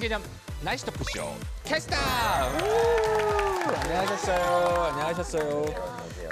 신개념 날씨 토크쇼 캐스터! 안녕하셨어요.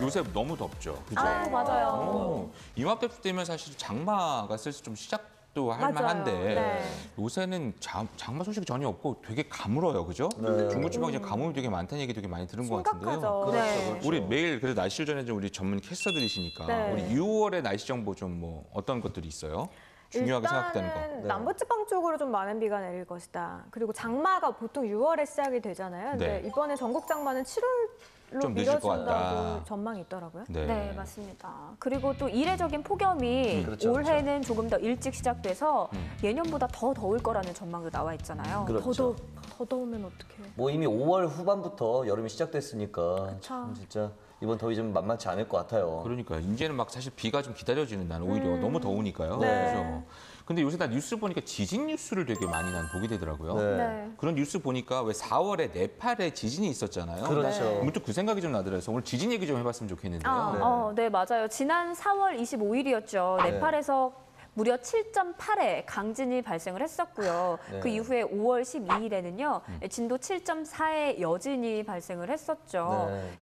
요새 너무 덥죠, 그죠? 아, 맞아요. 이맘때쯤 되면 사실 장마가 슬슬 좀 시작도 할 만한데 네. 요새는 장마 소식이 전혀 없고 되게 가물어요, 그죠? 중부지방에 가뭄이 되게 많다는 얘기 되게 많이 들은 것 같은데요. 심각하죠. 네. 우리 매일 그래도 날씨를 전해준 우리 전문 캐스터들이시니까 네. 우리 6월의 날씨 정보 좀 뭐 어떤 것들이 있어요? 중요하게 생각되는 거. 일단은 남부지방 쪽으로 좀 많은 비가 내릴 것이다. 그리고 장마가 보통 6월에 시작이 되잖아요. 근데 네. 이번에 전국 장마는 7월로 좀 늦을 것 같다. 미뤄진다고 전망이 있더라고요. 네, 맞습니다. 그리고 또 이례적인 폭염이 그렇죠, 올해는 조금 더 일찍 시작돼서 예년보다 더 더울 거라는 전망도 나와 있잖아요. 그렇죠. 더 더우면 어떡해. 뭐 이미 5월 후반부터 여름이 시작됐으니까 그쵸. 참 진짜 이번 더위 좀 만만치 않을 것 같아요. 그러니까 이제는 막 사실 비가 좀 기다려지는 날 오히려 너무 더우니까요. 네. 그죠? 근데 요새 나 뉴스 보니까 지진 뉴스를 되게 많이 난 보게 되더라고요. 네. 네. 그런 뉴스 보니까 왜 4월에 네팔에 지진이 있었잖아요. 그렇죠. 문득 그 생각이 좀 나더라고요. 그래서 오늘 지진 얘기 좀 해봤으면 좋겠는데요. 네, 맞아요. 지난 4월 25일이었죠. 네. 네팔에서 무려 7.8의 강진이 발생을 했었고요. 네. 그 이후에 5월 12일에는요, 진도 7.4의 여진이 발생을 했었죠. 네.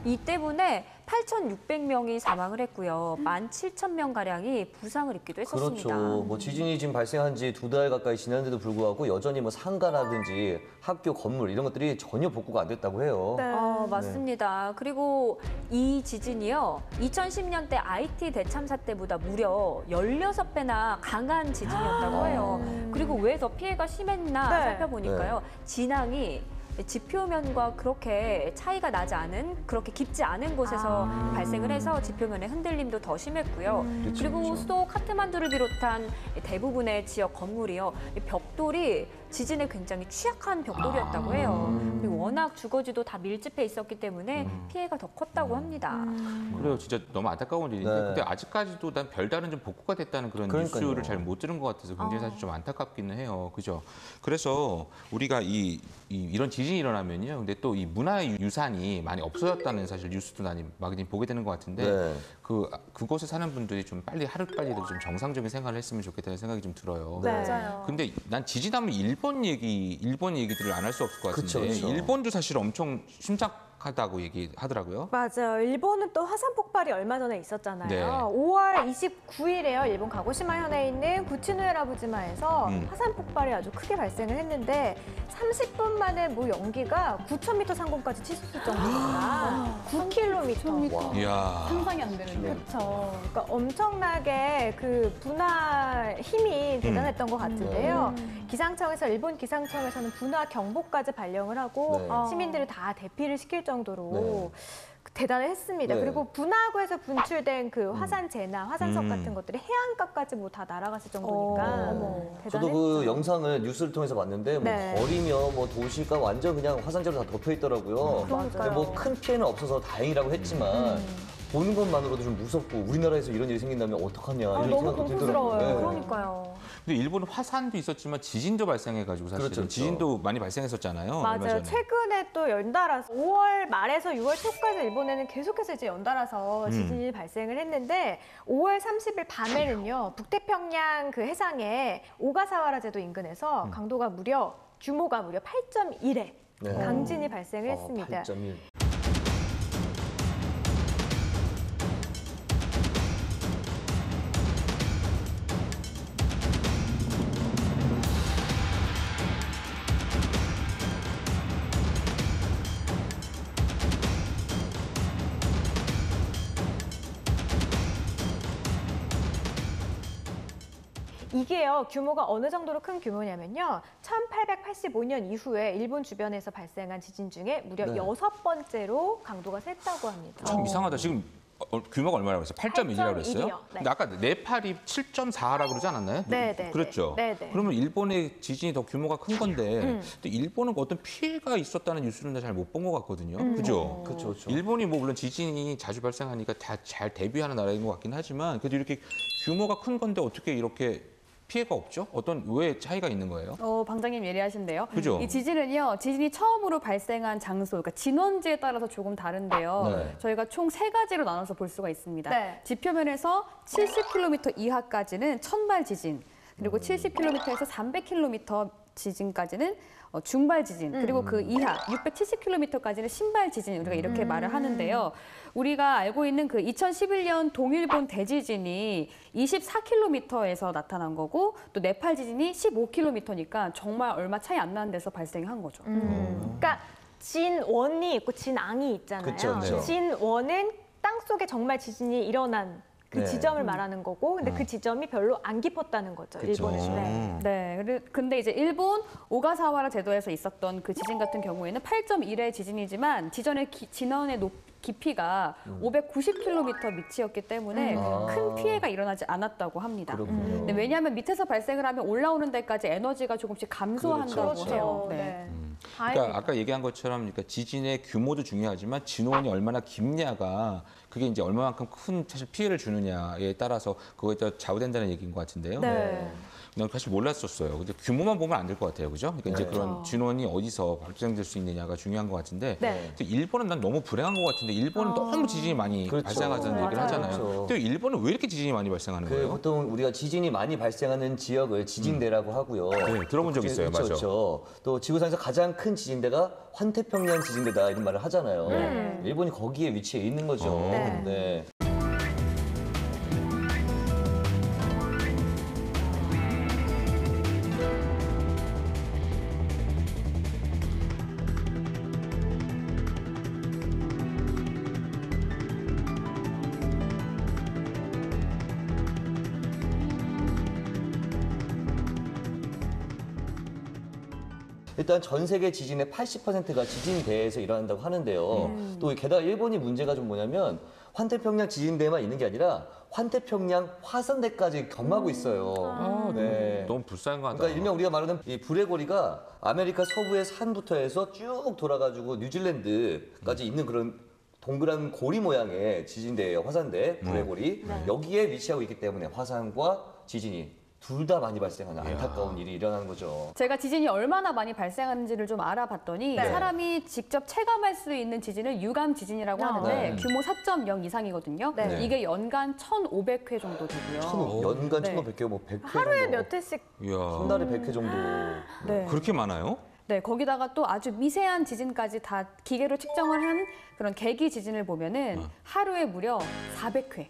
이 때문에 8,600명이 사망을 했고요. 17,000명가량이 부상을 입기도 했었습니다. 그렇죠. 뭐 지진이 지금 발생한 지 2달 가까이 지났는데도 불구하고 여전히 뭐 상가라든지 학교 건물 이런 것들이 전혀 복구가 안 됐다고 해요. 네. 맞습니다. 그리고 이 지진이요. 2010년대 IT 대참사 때보다 무려 16배나 강한 지진이었다고 해요. 그리고 왜 더 피해가 심했나 네. 살펴보니까요. 진앙이 지표면과 그렇게 차이가 나지 않은 그렇게 깊지 않은 곳에서 발생을 해서 지표면의 흔들림도 더 심했고요. 그리고 그렇죠. 수도 카트만두를 비롯한 대부분의 지역 건물이요. 이 벽돌이 지진에 굉장히 취약한 벽돌이었다고 해요. 그리고 워낙 주거지도 다 밀집해 있었기 때문에 피해가 더 컸다고 합니다. 그래요. 진짜 너무 안타까운 일인데 네. 근데 아직까지도 난 별다른 좀 복구가 됐다는 그런 그러니까요. 뉴스를 잘 못 들은 것 같아서 굉장히 사실 좀 안타깝기는 해요. 그죠? 그래서 우리가 이런 지진이 일어나면요. 근데 또 이 문화유산이 많이 없어졌다는 사실 뉴스도 많이 보게 되는 것 같은데 네. 그곳에 사는 분들이 좀 빨리 하루빨리 좀 정상적인 생활을 했으면 좋겠다는 생각이 좀 들어요. 네. 맞아요. 근데 난 지진하면 일본 얘기들을 안 할 수 없을 것 같은데 그쵸. 일본도 사실 엄청 심각하다고 얘기하더라고요. 맞아요. 일본은 또 화산 폭발이 얼마 전에 있었잖아요. 네. 5월 29일에요. 일본 가고시마 현에 있는 구치노에라부지마에서 화산 폭발이 아주 크게 발생을 했는데 30분 만에 뭐 연기가 9,000m 상공까지 치솟을 정도입니다. 9km. 이야. 상상이 안 되는데. 그렇죠. 그러니까 엄청나게 그 분화 힘이 대단했던 것 같은데요. 기상청에서 일본 기상청에서는 분화 경보까지 발령을 하고 네. 시민들을 다 대피를 시킬 정도로 네. 대단했습니다. 네. 그리고 분화구에서 분출된 그 화산재나 화산석 같은 것들이 해안가까지 뭐 다 날아갔을 정도니까 대단했죠. 저도 그 영상을 뉴스를 통해서 봤는데 뭐 네. 거리며 뭐 도시가 완전 그냥 화산재로 다 덮여 있더라고요. 근데 뭐 큰 피해는 없어서 다행이라고 했지만 보는 것만으로도 좀 무섭고 우리나라에서 이런 일이 생긴다면 어떡하냐 이런 너무 생각도 공포스러워요. 들더라고요. 그러니까요. 근데 일본은 화산도 있었지만 지진도 발생해가지고 사실 그렇죠. 지진도 많이 발생했었잖아요. 얼마 맞아요. 전에. 최근에 또 연달아서 5월 말에서 6월 초까지 일본에는 계속해서 이제 연달아서 지진이 발생을 했는데 5월 30일 밤에는요 북태평양 그 해상에 오가사와라 제도 인근에서 규모가 무려 8.1의 네. 강진이 발생을 했습니다. 8.1. 이게요, 규모가 어느 정도로 큰 규모냐면요. 1885년 이후에 일본 주변에서 발생한 지진 중에 무려 네. 6번째로 강도가 셌다고 합니다. 참 이상하다. 지금 규모가 얼마라고 했어요? 8.1이라고 그랬어요? 8.1 이요. 네. 근데 아까 네팔이 7.4라고 그러지 않았나요? 네. 그렇죠. 네. 그러면 일본의 지진이 더 규모가 큰 건데 근데 일본은 어떤 피해가 있었다는 뉴스는 잘 못 본 것 같거든요. 그죠? 그렇죠. 일본이 뭐 물론 지진이 자주 발생하니까 다 잘 대비하는 나라인 것 같긴 하지만 그래도 이렇게 규모가 큰 건데 어떻게 이렇게 피해가 없죠? 왜 차이가 있는 거예요? 방장님 예리하신데요. 그죠? 이 지진은요, 지진이 처음으로 발생한 장소, 그러니까 진원지에 따라서 조금 다른데요. 네. 저희가 총 3가지로 나눠서 볼 수가 있습니다. 네. 지표면에서 70km 이하까지는 천발 지진, 그리고 70km에서 300km 지진까지는 중발 지진, 그리고 그 이하 670km까지는 신발 지진, 우리가 이렇게 말을 하는데요. 우리가 알고 있는 그 2011년 동일본 대지진이 24km에서 나타난 거고 또 네팔 지진이 15km니까 정말 얼마 차이 안 나는 데서 발생한 거죠. 그러니까 진원이 있고 진앙이 있잖아요. 그쵸, 네. 진원은 땅 속에 정말 지진이 일어난 그 네. 지점을 말하는 거고, 근데 그 지점이 별로 안 깊었다는 거죠. 그쵸. 일본에서. 네, 근데 이제 일본 오가사와라 제도에서 있었던 그 지진 같은 경우에는 8.1의 지진이지만 지전의 진원의 깊이가 590km 밑이었기 때문에 큰 피해가 일어나지 않았다고 합니다. 그렇군요. 네, 왜냐하면 밑에서 발생을 하면 올라오는 데까지 에너지가 조금씩 감소한다고 그렇죠. 해요. 네. 그러니까 아까 얘기한 것처럼 그러니까 지진의 규모도 중요하지만 진원이 얼마나 깊냐가 그게 이제 얼마만큼 큰 사실 피해를 주느냐에 따라서 그거에 따라 좌우된다는 얘기인 것 같은데요. 네. 난 사실 몰랐었어요. 근데 규모만 보면 안 될 것 같아요, 그죠? 그러니까 이제 네. 그런 진원이 어디서 발생될 수 있느냐가 중요한 것 같은데. 네. 근데 일본은 난 너무 불행한 것 같은데 일본은 너무 지진이 많이 그렇죠. 발생하다는 얘기를 맞아요. 하잖아요. 그렇죠. 근데 일본은 왜 이렇게 지진이 많이 발생하는 거예요? 보통 우리가 지진이 많이 발생하는 지역을 지진대라고 하고요. 네, 들어본 적 있어요. 맞아. 그렇죠. 또 지구상에서 가장 큰 지진대가 환태평양 지진대다 이런 말을 하잖아요. 일본이 거기에 위치해 있는 거죠. 네. 네. 일단 전 세계 지진의 80%가 지진대에서 일어난다고 하는데요. 또 게다가 일본이 문제가 좀 뭐냐면 환태평양 지진대만 있는 게 아니라 환태평양 화산대까지 겸하고 있어요. 네. 너무 불쌍한 것 같다. 그러니까 일명 우리가 말하는 이 불의 고리가 아메리카 서부의 산부터 해서 쭉 돌아가지고 뉴질랜드까지 있는 그런 동그란 고리 모양의 지진대예요. 화산대, 불의 고리. 여기에 위치하고 있기 때문에 화산과 지진이 둘 다 많이 발생하는 안타까운 일이 일어나는 거죠. 제가 지진이 얼마나 많이 발생하는지를 좀 알아봤더니 네. 사람이 직접 체감할 수 있는 지진을 유감 지진이라고 하는데 네. 규모 4.0 이상이거든요. 네. 이게 연간 1,500회 정도 되고요. 연간 네. 1,500회, 뭐 100회 하루에 정도. 몇 회씩 이야, 한 달에 100회 정도. 네. 그렇게 많아요? 네, 거기다가 또 아주 미세한 지진까지 다 기계로 측정을 한 그런 계기 지진을 보면은 하루에 무려 400회.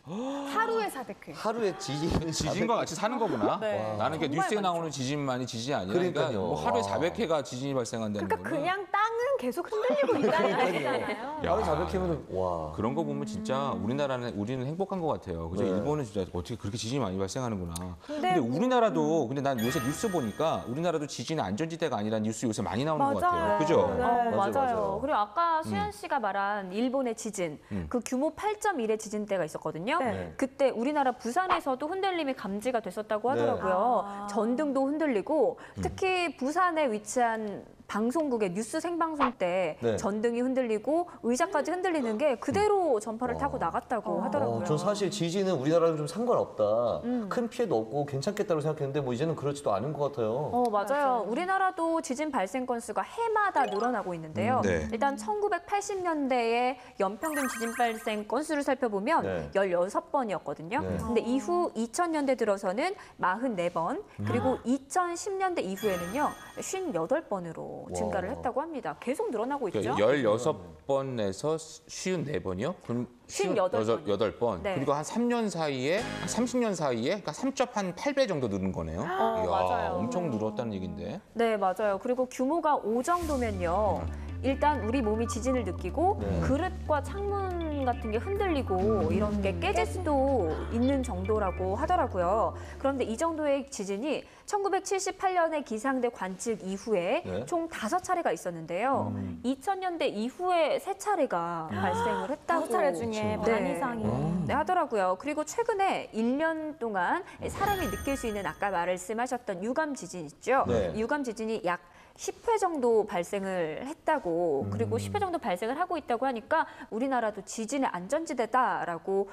하루에 400회. 하루에 지진. 지진과 같이 사는 거구나. 네. 나는 그 정말 뉴스에 많죠. 나오는 지진만이 지진이 아니라 그러니까 그러니까요. 뭐 하루에 와. 400회가 지진이 발생한다는 그러니까 거는 그냥 땅은 계속 흔들리고 있다는 얘기잖아요. 야. 하루에 400회면 와. 그런 거 보면 진짜 우리는 행복한 것 같아요. 그죠? 네. 일본은 진짜 어떻게 그렇게 지진이 많이 발생하는구나. 근데 우리나라도 근데 난 요새 뉴스 보니까 우리나라도 지진의 안전지대가 아니라 뉴스 요새 많이 나오는 것 같아요. 그죠? 네. 맞아요. 그리고 아까 수현 씨가 말한 일본의 지진, 그 규모 8.1의 지진대가 있었거든요. 네. 그때 우리나라 부산에서도 흔들림이 감지가 됐었다고 하더라고요. 전등도 흔들리고 특히 부산에 위치한 방송국의 뉴스 생방송 때 네. 전등이 흔들리고 의자까지 흔들리는 게 그대로 전파를 타고 나갔다고 하더라고요. 전 사실 지진은 우리나라랑 좀 상관없다. 큰 피해도 없고 괜찮겠다고 생각했는데 뭐 이제는 그렇지도 않은 것 같아요. 맞아요. 우리나라도 지진 발생 건수가 해마다 늘어나고 있는데요. 네. 일단 1980년대에 연평균 지진 발생 건수를 살펴보면 네. 16번이었거든요. 네. 근데 이후 2000년대 들어서는 44번, 그리고 2010년대 이후에는요, 58번으로 증가를 했다고 합니다. 계속 늘어나고 있죠. 그러니까 16번에서 54번이요? 그럼 58번. 번. 네. 그리고 한 3년 사이에, 한 30년 사이에 그러니까 3.8배 정도 늘은 거네요. 이야, 맞아요. 엄청 늘었다는 얘긴데. 네, 맞아요. 그리고 규모가 5 정도면요. 일단 우리 몸이 지진을 느끼고 네. 그릇과 창문 같은 게 흔들리고 이런 게 깨질 수도 있는 정도라고 하더라고요. 그런데 이 정도의 지진이 1978년에 기상대 관측 이후에 네. 총 5차례가 있었는데요. 2000년대 이후에 3차례가 발생을 했다고 5차례 중에 반 네. 이상이. 네, 하더라고요. 그리고 최근에 1년 동안 사람이 느낄 수 있는 아까 말씀하셨던 유감 지진 있죠. 네. 유감 지진이 약 10회 정도 발생을 했다고 그리고 10회 정도 발생을 하고 있다고 하니까 우리나라도 지진의 안전지대다라고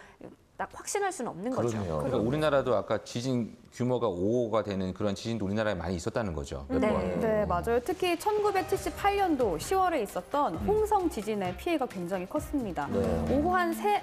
딱 확신할 수는 없는 거죠. 그러네요. 그러니까 우리나라도 아까 지진 규모가 5가 되는 그런 지진도 우리나라에 많이 있었다는 거죠. 몇 네. 번. 네, 맞아요. 특히 1978년도 10월에 있었던 홍성 지진의 피해가 굉장히 컸습니다. 네.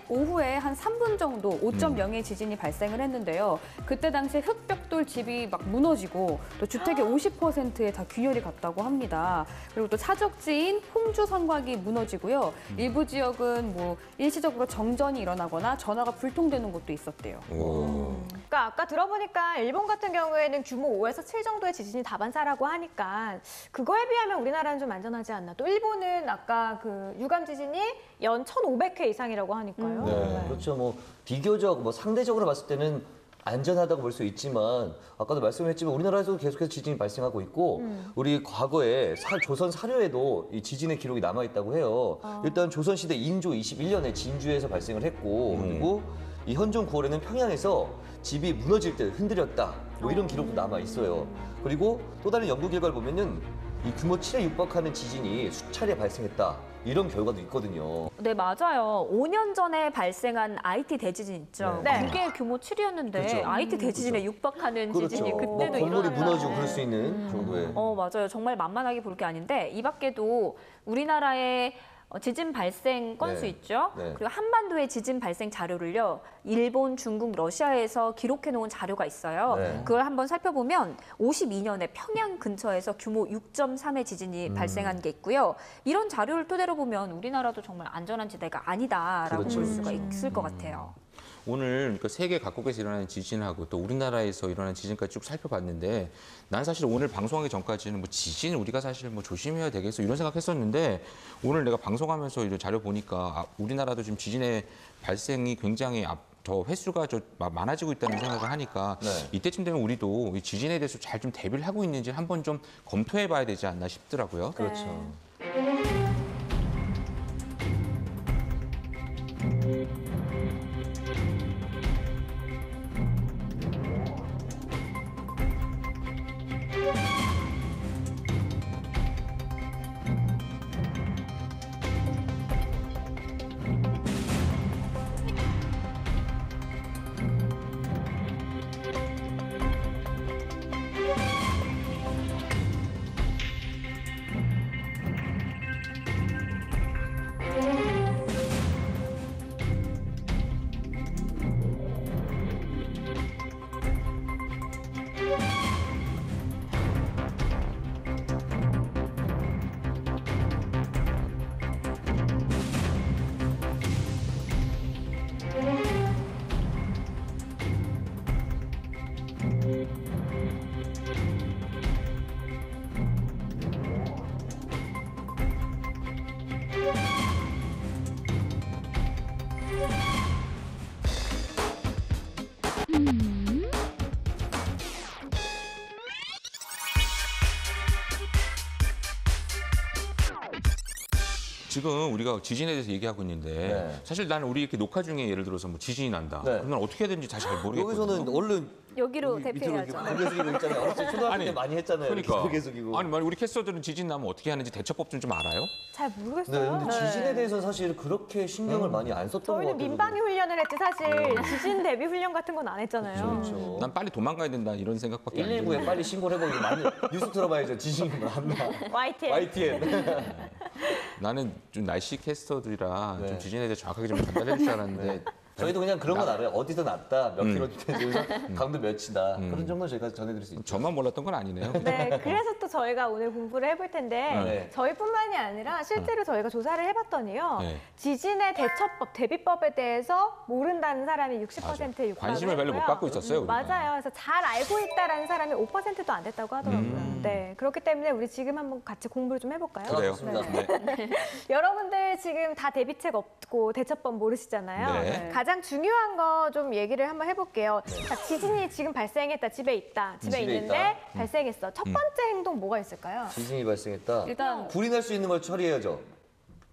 오후에 한 3분 정도 5.0의 지진이 발생을 했는데요. 그때 당시에 흙벽돌 집이 막 무너지고 또 주택의 50%에 다 균열이 갔다고 합니다. 그리고 또 사적지인 홍주 성곽이 무너지고요. 일부 지역은 뭐 일시적으로 정전이 일어나거나 전화가 불통되는 곳도 있었대요. 그러니까 아까 들어보니까 일본 같은 경우에는 규모 5에서 7 정도의 지진이 다반사라고 하니까 그거에 비하면 우리나라는 좀 안전하지 않나. 또 일본은 아까 그 유감 지진이 연 1,500회 이상이라고 하니까요. 네. 그렇죠. 뭐 비교적 뭐 상대적으로 봤을 때는 안전하다고 볼 수 있지만 아까도 말씀했지만 우리나라에서도 계속해서 지진이 발생하고 있고 우리 과거에 조선 사료에도 이 지진의 기록이 남아 있다고 해요. 일단 조선시대 인조 21년에 진주에서 발생을 했고 그리고 이 현종 9월에는 평양에서 집이 무너질 때 흔들렸다. 뭐 이런 기록도 남아 있어요. 그리고 또 다른 연구 결과를 보면은 이 규모 7에 육박하는 지진이 수차례 발생했다. 이런 결과도 있거든요. 네, 맞아요. 5년 전에 발생한 IT 대지진 있죠. 네. 그게 규모 7이었는데 그렇죠. IT 대지진에 육박하는 지진이 뭐 그때도 건물이 일어나요. 무너지고 그럴 수 있는 정도의. 맞아요. 정말 만만하게 볼 게 아닌데 이 밖에도 우리나라의 지진 발생 건수 네. 있죠. 네. 그리고 한반도의 지진 발생 자료를요. 일본, 중국, 러시아에서 기록해 놓은 자료가 있어요. 네. 그걸 한번 살펴보면 52년에 평양 근처에서 규모 6.3의 지진이 발생한 게 있고요. 이런 자료를 토대로 보면 우리나라도 정말 안전한 지대가 아니다라고 그렇죠. 볼 수가 있을 것 같아요. 오늘 그러니까 세계 각국에서 일어나는 지진하고 또 우리나라에서 일어나는 지진까지 쭉 살펴봤는데 난 사실 오늘 방송하기 전까지는 뭐 지진을 우리가 사실 뭐 조심해야 되겠어 이런 생각했었는데 오늘 내가 방송하면서 이런 자료 보니까 우리나라도 지금 지진의 발생이 굉장히 더 횟수가 많아지고 있다는 생각을 하니까 네. 이때쯤 되면 우리도 이 지진에 대해서 잘 좀 대비를 하고 있는지 한번 좀 검토해봐야 되지 않나 싶더라고요. 그렇죠. 지금 우리가 지진에 대해서 얘기하고 있는데 네. 사실 나는 우리 이렇게 녹화 중에 예를 들어서 뭐 지진이 난다. 네. 그러면 어떻게 해야 되는지 잘 모르겠거든요. 여기서는 얼른 여기로 밑으로 대피해야죠. 이렇게 고개 숙이고 있잖아요. 어렸을 때 초등학교 때 아니, 많이 했잖아요. 이렇게 그러니까. 고개 숙이고. 아니 우리 캐스터들은 지진 나면 어떻게 하는지 대처법 좀 알아요? 잘 네, 모르겠어요. 근데 지진에 대해서 사실 그렇게 신경을 많이 안 썼던 것 저희는 같아요. 민방위 훈련을 했지 사실 지진 대비 훈련 같은 건 안 했잖아요. 그렇죠. 난 빨리 도망가야 된다 이런 생각밖에 안 들어요. 119에 빨리 신고를 해보고 많이 뉴스 들어봐야죠. 지진이 났나. YTN. YTN. 나는 좀 날씨 캐스터들이라 네. 좀 지진에 대해 정확하게 좀 전달해 줄 줄 알았는데 저희도 그냥 그런 건 알아요. 어디서 났다, 몇 킬로미터에서 강도 몇이다. 그런 정도 저희가 전해드릴 수 있죠. 저만 몰랐던 건 아니네요. 네, 그래서 또 저희가 오늘 공부를 해볼 텐데 네. 저희뿐만이 아니라 실제로 저희가 조사를 해봤더니요. 네. 지진의 대처법, 대비법에 대해서 모른다는 사람이 60%에 육박을 관심을 별로 못 했고요. 갖고 있었어요. 우리가. 맞아요. 그래서 잘 알고 있다라는 사람이 5%도 안 됐다고 하더라고요. 네, 그렇기 때문에 우리 지금 한번 같이 공부를 좀 해볼까요? 그래요. 좋습니다. 네. 여러분들 지금 다 대비책 없고 대처법 모르시잖아요. 네. 가장 중요한 거 좀 얘기를 한번 해볼게요. 자, 지진이 지금 발생했다. 집에 있다. 집에 집에 있는데 있다. 발생했어. 첫 번째 행동 뭐가 있을까요? 지진이 발생했다. 일단 불이 날 수 있는 걸 처리해야죠.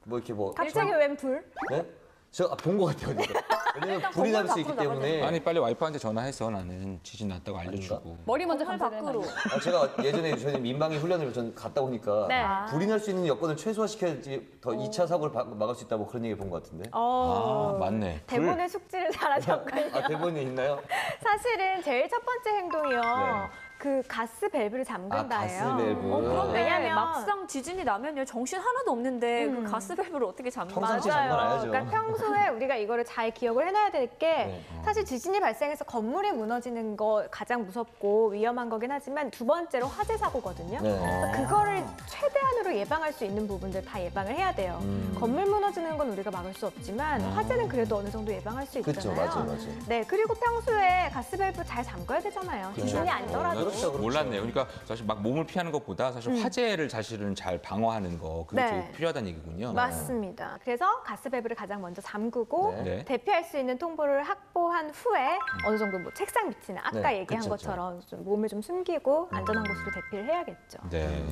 뭐 이렇게 뭐. 갑자기 웬 불? 네? 제가 본 것 같아요. 어디서. 왜냐면 불이 날 수 있기 때문에. 아니 빨리 와이프한테 전화해서 나는 지진 났다고 알려주고. 머리 먼저 건물 감싸야 되는 거 밖으로. 아니에요? 제가 예전에 저희 민방위 훈련을 전 갔다 오니까 네. 불이 날 수 있는 여건을 최소화시켜야지 더 2차 사고를 막을 수 있다고 그런 얘기 본 것 같은데. 아 맞네. 대본의 숙지를 잘하셨군요. 아, 대본에 있나요? 사실은 제일 첫 번째 행동이요. 네. 그 가스 밸브를 잠근다예요. 가스 밸브. 그런데 왜냐면 막상 지진이 나면요 정신 하나도 없는데 그 가스 밸브를 어떻게 잠가? 평상시에 잠궈놔야죠. 그러니까 평소에 우리가 이거를 잘 기억을 해놔야 될 게 네. 사실 지진이 발생해서 건물이 무너지는 거 가장 무섭고 위험한 거긴 하지만 두 번째로 화재 사고거든요. 네. 그러니까 그거를 최대한으로 예방할 수 있는 부분들 다 예방을 해야 돼요. 건물 무너지는 건 우리가 막을 수 없지만 화재는 그래도 어느 정도 예방할 수 그렇죠, 있잖아요. 맞아요. 네, 그리고 평소에 가스 밸브 잘 잠궈야 되잖아요. 지진이 아니더라도. 그렇죠, 그렇죠. 몰랐네요. 그러니까 사실 막 몸을 피하는 것보다 사실 화재를 사실은 잘 방어하는 거 그게 네. 제일 필요하다는 얘기군요. 맞습니다. 그래서 가스 밸브를 가장 먼저 잠그고 네. 대피할 수 있는 통보를 확보한 후에 어느 정도 뭐 책상 밑이나 아까 네, 얘기한 그쵸, 것처럼 좀 몸을 좀 숨기고 안전한 곳으로 대피를 해야겠죠. 네.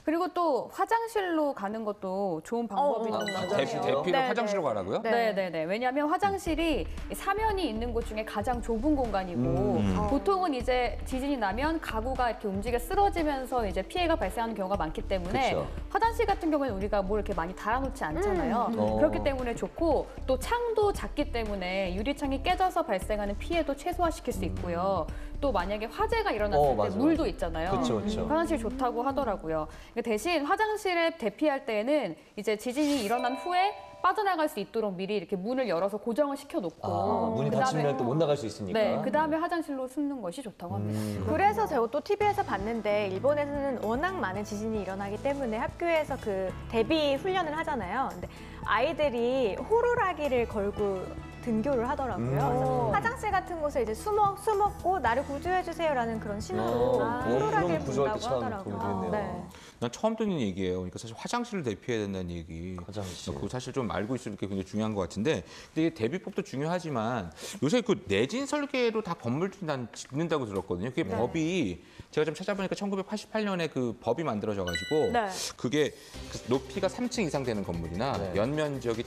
그리고 또 화장실로 가는 것도 좋은 방법이 어, 있는 것 화장실. 같아요. 대피를 네, 화장실로 네. 가라고요? 네. 네네네. 왜냐하면 화장실이 사면이 있는 곳 중에 가장 좁은 공간이고 보통은 이제 지진이 나면 가구가 이렇게 움직여 쓰러지면서 이제 피해가 발생하는 경우가 많기 때문에 그쵸. 화장실 같은 경우에는 우리가 뭘 이렇게 많이 달아놓지 않잖아요. 그렇기 때문에 좋고 또 창도 작기 때문에 유리창이 깨져서 발생하는 피해도 최소화시킬 수 있고요. 또 만약에 화재가 일어났을 때 맞아, 물도 맞아. 있잖아요. 그쵸, 그쵸. 화장실 좋다고 하더라고요. 그러니까 대신 화장실에 대피할 때는 이제 지진이 일어난 후에 빠져나갈 수 있도록 미리 이렇게 문을 열어서 고정을 시켜놓고 아, 문이 그다음에- 닫히면 또 못 나갈 수 있으니까. 네, 그 다음에 화장실로 숨는 것이 좋다고 합니다. 그래서 제가 또 TV에서 봤는데 일본에서는 워낙 많은 지진이 일어나기 때문에 학교에서 그 대비 훈련을 하잖아요. 근데 아이들이 호루라기를 걸고 등교를 하더라고요. 그래서 화장실 같은 곳에 이제 숨었고 나를 구조해 주세요라는 그런 신호로 호루라기를 그런 구조할 때 분다고 참 하더라고요. 도움이 되겠네요. 네. 난 처음 듣는 얘기예요. 그러니까 사실 화장실을 대피해야 된다는 얘기. 화장실. 그거 사실 좀 알고 있을 게 굉장히 중요한 것 같은데, 근데 이게 대비법도 중요하지만 요새 그 내진 설계로 다 건물들이 난 짓는다고 들었거든요. 그게 법이 제가 좀 찾아보니까 1988년에 그 법이 만들어져가지고 네. 그게 그 높이가 3층 이상 되는 건물이나 네. 연면적이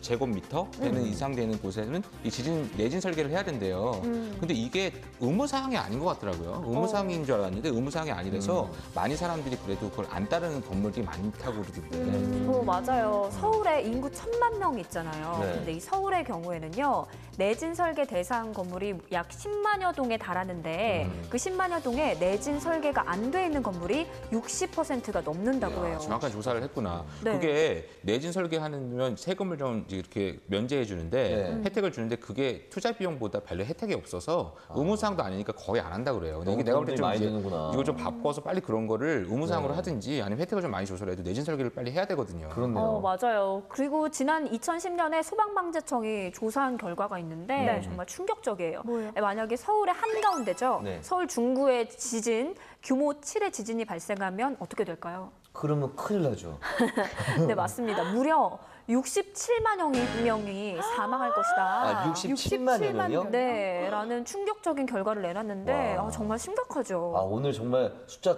1000제곱미터 되는 이상 되는 곳에는 이 내진 설계를 해야 된대요. 근데 이게 의무사항이 아닌 것 같더라고요. 의무사항인 줄 알았는데 의무사항이 아니라서 많이 사람들이 그래도 그걸 안 따르는 건물들이 많다고 그러던데. 맞아요. 서울에 인구 1000만 명 있잖아요. 네. 근데 이 서울의 경우에는요. 내진 설계 대상 건물이 약 10만여 동에 달하는데 그 10만여 동에 내진 설계가 안 돼 있는 건물이 60%가 넘는다고 해요. 정확한 조사를 했구나. 네. 그게 내진 설계하면 세금을 좀 이렇게 면제해 주는데 네. 혜택을 주는데 그게 투자 비용보다 별로 혜택이 없어서 의무사항도 아니니까 거의 안 한다 그래요. 근데 너무 이게 내가 볼 때 돈이 좀 많이 이제 드는구나. 이걸 좀 바꿔서 빨리 그런 거를 의무사항으로 네. 하든지 아니면 혜택을 좀 많이 줘서라도 내진 설계를 빨리 해야 되거든요. 그렇네요. 맞아요. 그리고 지난 2010년에 소방방재청이 조사한 결과가 있는데 네. 정말 충격적이에요. 뭐예요? 만약에 서울의 한가운데죠. 네. 서울 중구에 지진, 규모 7의 지진이 발생하면 어떻게 될까요? 그러면 큰일 나죠. 네, 맞습니다. 무려 67만 명이 사망할 것이다. 아, 67만 명이요? 네, 라는 충격적인 결과를 내놨는데 와. 정말 심각하죠. 아, 오늘 정말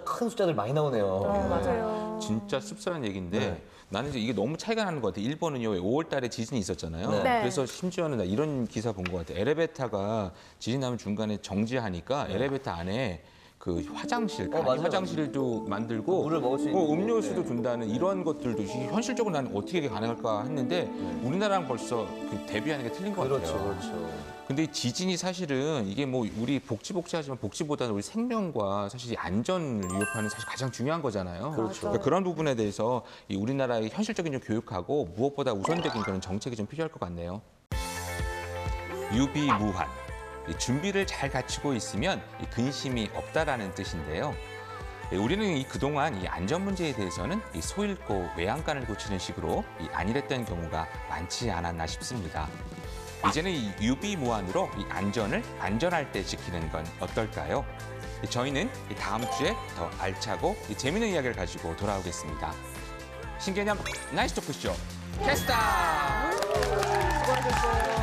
큰 숫자들 많이 나오네요. 맞아요. 진짜 씁쓸한 얘기인데 네. 나는 이제 이게 너무 차이가 나는 것 같아요. 일본은요 5월 달에 지진이 있었잖아요. 네. 네. 그래서 심지어는 나 이런 기사 본 것 같아요. 엘리베이터가 지진 나면 중간에 정지하니까 엘리베이터 안에 그 화장실, 간이 맞아요. 화장실도 만들고 물을 먹을 수 있는 음료수도 네. 둔다는 이런 것들도 현실적으로 나는 어떻게 이게 가능할까 했는데 우리나라랑 벌써 그 대비하는 게 틀린 것 그렇죠, 같아요. 그렇죠. 근데 이 지진이 사실은 이게 뭐 우리 복지하지만 복지보다는 우리 생명과 사실 이 안전을 위협하는 사실 가장 중요한 거잖아요. 그렇죠. 그러니까 그런 부분에 대해서 이 우리나라의 현실적인 좀 교육하고 무엇보다 우선적인 그런 정책이 좀 필요할 것 같네요. 유비무환. 이 준비를 잘 갖추고 있으면 이 근심이 없다라는 뜻인데요. 우리는 그동안 이 안전 문제에 대해서는 이 소 잃고 외양간을 고치는 식으로 안일했던 경우가 많지 않았나 싶습니다. 이제는 이 유비무환으로 이 안전을 안전할 때 지키는 건 어떨까요? 저희는 다음 주에 더 알차고 재미있는 이야기를 가지고 돌아오겠습니다. 신개념 나이스 토크쇼 캐스터! 수고하셨어요.